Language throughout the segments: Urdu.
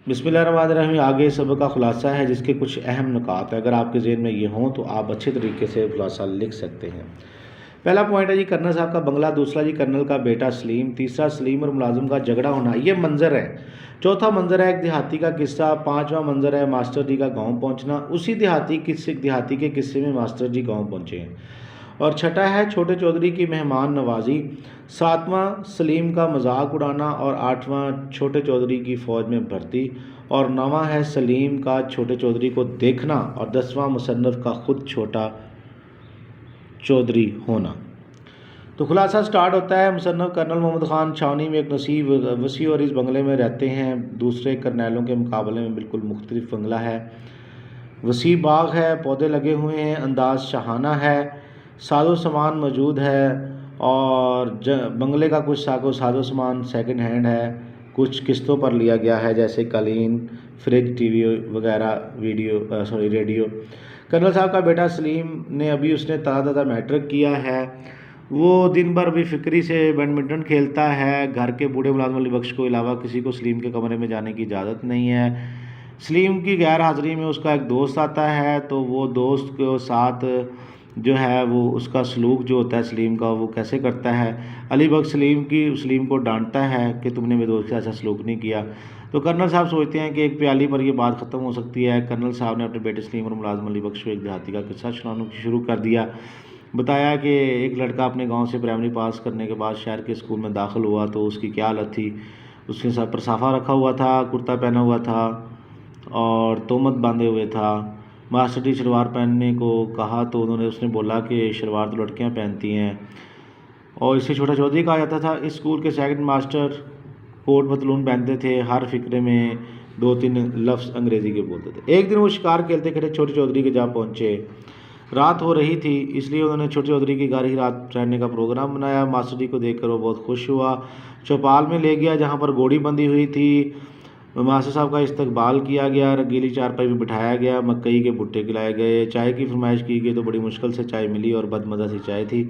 بسم اللہ الرحمن الرحیم۔ آگے سبق کا خلاصہ ہے جس کے کچھ اہم نکات ہیں، اگر آپ کے ذہن میں یہ ہوں تو آپ اچھے طریقے سے خلاصہ لکھ سکتے ہیں۔ پہلا پوائنٹ ہے جی کرنل صاحب کا بنگلہ، دوسرا جی کرنل کا بیٹا سلیم، تیسرا سلیم اور ملازم کا جھگڑا ہونا، یہ منظر ہے۔ چوتھا منظر ہے ایک دیہاتی کا قصہ، پانچواں منظر ہے ماسٹر جی کا گاؤں پہنچنا، اسی دیہاتی کے قصے میں ماسٹر جی گاؤں پہنچے ہیں۔ اور چھٹا ہے چھوٹے چودھری کی مہمان نوازی، ساتواں سلیم کا مذاق اڑانا، اور آٹھواں چھوٹے چودھری کی فوج میں بھرتی، اور نواں ہے سلیم کا چھوٹے چودھری کو دیکھنا، اور دسواں مصنف کا خود چھوٹا چودھری ہونا۔ تو خلاصہ سٹارٹ ہوتا ہے۔ مصنف کرنل محمد خان چھاونی میں ایک وسیع اور اس بنگلے میں رہتے ہیں، دوسرے کرنیلوں کے مقابلے میں بالکل مختلف بنگلہ ہے۔ وسیع باغ ہے، پودے لگے ہوئے ہیں، انداز شاہانہ ہے، ساز و سامان موجود ہے، اور بنگلے کا کچھ ساز و سامان سیکنڈ ہینڈ ہے، کچھ قسطوں پر لیا گیا ہے، جیسے قالین، فریج، ٹی وی وغیرہ، ریڈیو۔ کرنل صاحب کا بیٹا سلیم نے اس نے تازہ میٹرک کیا ہے، وہ دن بھر بھی فکری سے بیڈمنٹن کھیلتا ہے۔ گھر کے بوڑھے ملازم علی بخش کو علاوہ کسی کو سلیم کے کمرے میں جانے کی اجازت نہیں ہے۔ سلیم کی غیر حاضری میں اس کا ایک دوست آتا ہے، تو وہ دوست کے ساتھ جو ہے وہ اس کا سلوک جو ہوتا ہے سلیم کا وہ کیسے کرتا ہے۔ علی بخش سلیم کو ڈانٹتا ہے کہ تم نے میرے دوست سے ایسا سلوک نہیں کیا۔ تو کرنل صاحب سوچتے ہیں کہ ایک پیالی پر یہ بات ختم ہو سکتی ہے۔ کرنل صاحب نے اپنے بیٹے سلیم اور ملازم علی بخش کو ایک دیہاتی کا قصہ سنانا شروع کر دیا۔ بتایا کہ ایک لڑکا اپنے گاؤں سے پرائمری پاس کرنے کے بعد شہر کے اسکول میں داخل ہوا تو اس کی کیا حالت تھی۔ اس کے ساتھ پر صافہ رکھا ہوا تھا، کرتا پہنا ہوا تھا اور تہمت باندھے ہوئے تھا۔ ماسٹر جی شلوار پہننے کو کہا تو اس نے بولا کہ شلوار تو لڑکیاں پہنتی ہیں، اور اسے چھوٹا چودھری کہا جاتا تھا۔ اس اسکول کے سیکنڈ ماسٹر کوٹ پتلون پہنتے تھے، ہر فقرے میں 2-3 لفظ انگریزی کے بولتے تھے۔ ایک دن وہ شکار کھیلتے کھیلتے چھوٹے چودھری کے جا پہنچے۔ رات ہو رہی تھی، اس لیے انہوں نے چھوٹے چودھری کی گھر ہی رات رہنے کا پروگرام بنایا۔ ماسٹر جی کو دیکھ کر وہ بہت خوش ہوا، چوپال میں لے گیا جہاں پر گھوڑی بندھی ہوئی تھی۔ ماسٹر صاحب کا استقبال کیا گیا، رنگیلی چارپائی میں بٹھایا گیا، مکئی کے بھٹے کھلائے گئے، چائے کی فرمائش کی گئی تو بڑی مشکل سے چائے ملی اور بد مزہ سی چائے تھی،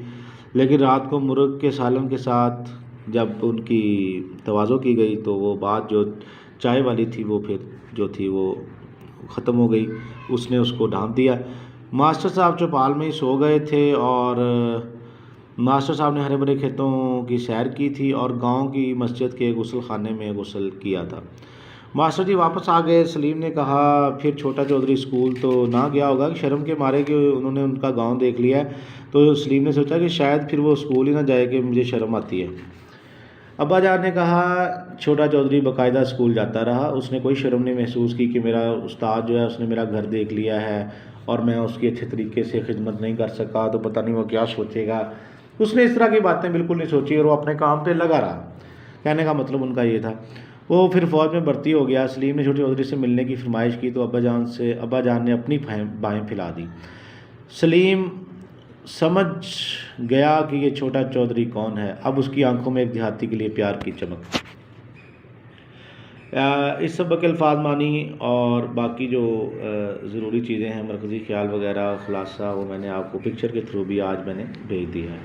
لیکن رات کو مرغ کے سالن کے ساتھ جب ان کی تواضع کی گئی تو وہ بات جو چائے والی تھی وہ پھر جو تھی وہ ختم ہو گئی، اس نے اس کو ڈھانپ دیا۔ ماسٹر صاحب چوپال میں ہی سو گئے تھے، اور ماسٹر صاحب نے ہرے بھرے کھیتوں کی سیر کی تھی اور گاؤں کی مسجد کے غسل خانے میں غسل کیا تھا۔ ماسٹر جی واپس آ گئے۔ سلیم نے کہا پھر چھوٹا چودھری اسکول تو نہ گیا ہوگا، کہ شرم کے مارے کہ انہوں نے ان کا گاؤں دیکھ لیا ہے۔ تو سلیم نے سوچا کہ شاید پھر وہ اسکول ہی نہ جائے کہ مجھے شرم آتی ہے۔ ابا جان نے کہا چھوٹا چودھری باقاعدہ اسکول جاتا رہا، اس نے کوئی شرم نہیں محسوس کی کہ میرا استاد جو ہے اس نے میرا گھر دیکھ لیا ہے اور میں اس کی اچھے طریقے سے خدمت نہیں کر سکا تو پتہ نہیں وہ کیا سوچے گا۔ اس نے اس طرح کی باتیں بالکل نہیں سوچی اور وہ اپنے کام پہ لگا رہا۔ کہنے کا مطلب ان کا یہ تھا۔ وہ پھر فوج میں بھرتی ہو گیا۔ سلیم نے چھوٹے چودھری سے ملنے کی فرمائش کی تو ابا جان نے اپنی بائیں پھیلا دی۔ سلیم سمجھ گیا کہ یہ چھوٹا چودھری کون ہے، اب اس کی آنکھوں میں ایک دیہاتی کے لیے پیار کی چمک۔ اس سبق کے الفاظ معنی اور باقی جو ضروری چیزیں ہیں، مرکزی خیال وغیرہ خلاصہ، وہ میں نے آپ کو پکچر کے تھرو بھی آج میں نے بھیج دی ہے۔